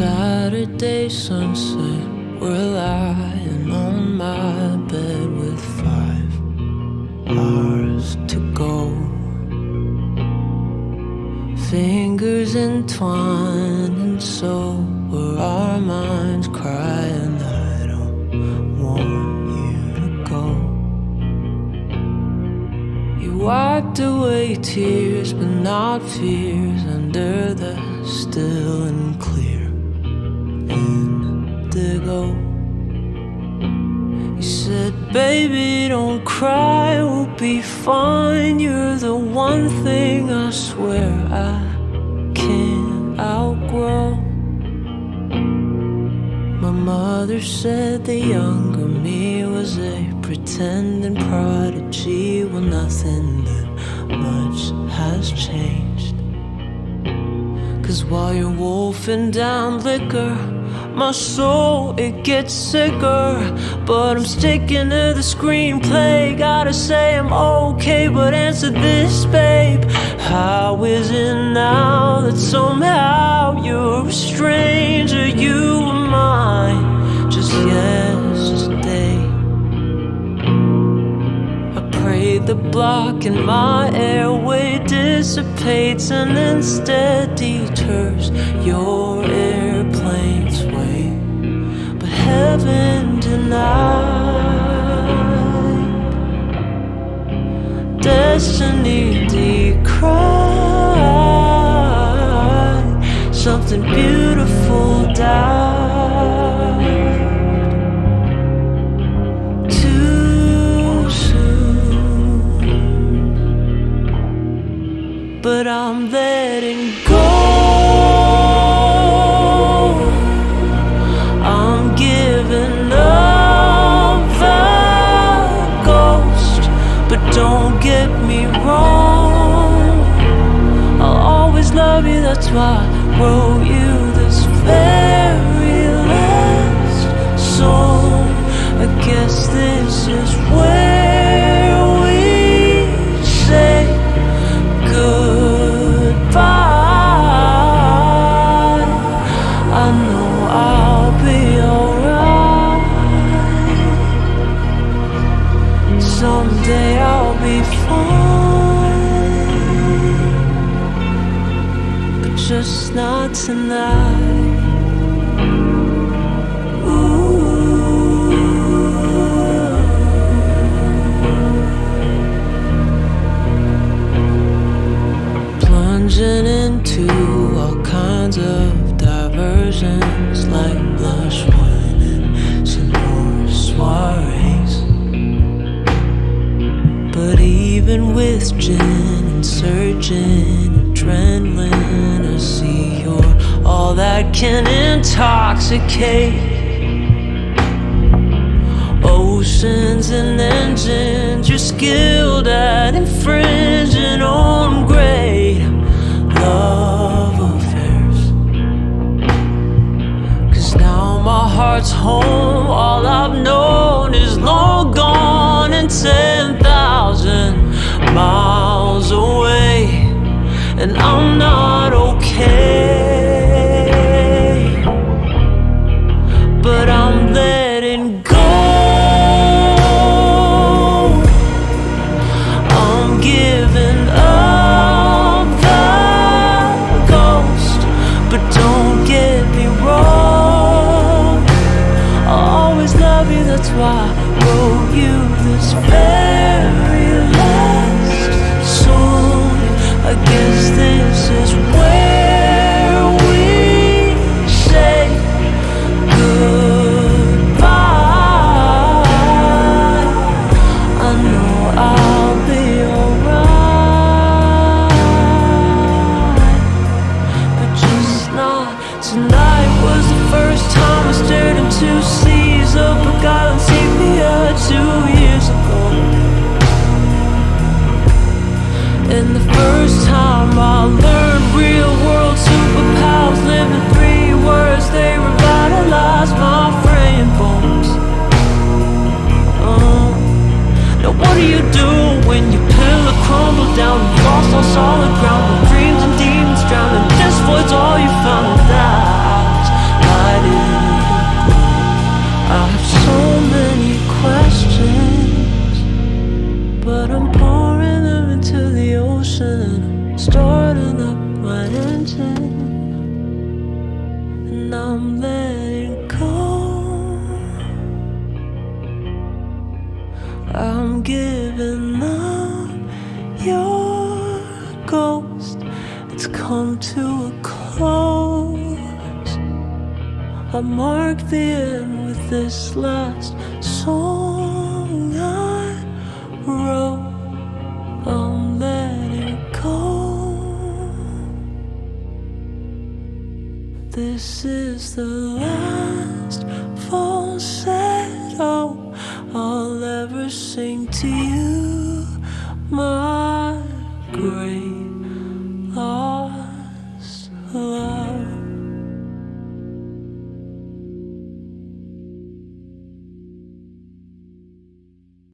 Saturday sunset, we're lying on my bed with 5 hours to go. Fingers entwined, and so were our minds crying. I don't want you to go. You wiped away tears, but not fears, under the still and clear indigo. You said, baby, don't cry, we'll be fine. You're the one thing I swear I can't outgrow. My mother said the younger me was a pretending prodigy. Well, nothing that much has changed. 'Cause while you're wolfing down liquor, my soul, it gets sicker. But I'm sticking to the screenplay. Gotta say I'm okay, but answer this, babe. How is it now that somehow you're a stranger? You were mine just yesterday. I prayed the block in my airway dissipates and instead deters your airplane's way. But heaven denied, destiny decried, something beautiful died too soon. But I'm letting go. I'm giving up the ghost. But don't get me wrong, I'll always love you, that's why I wrote you this very last song. I guess this is where we say goodbye. I know I'll be alright. Someday I'll be fine, but just not tonight. Plunging into all kinds of diversions, like blush wine and sonore soirees. But even with gin and surging adrenaline, I see you're all that can intoxicate. Oceans and engines, you're skilled at infringing on great love affairs. 'Cause now my heart's home, all I've known is long gone and 10,000 miles away. And I'm not okay, but I'm letting go. I'm giving up the ghost. But don't get me wrong, I'll always love you, that's why I wrote you this very last song. I guess this is where starting up my engine, and I'm letting go. I'm giving up your ghost. It's come to a close. I mark the end with this last song I wrote. I'm letting go. This is the last falsetto I'll ever sing to you, my grave.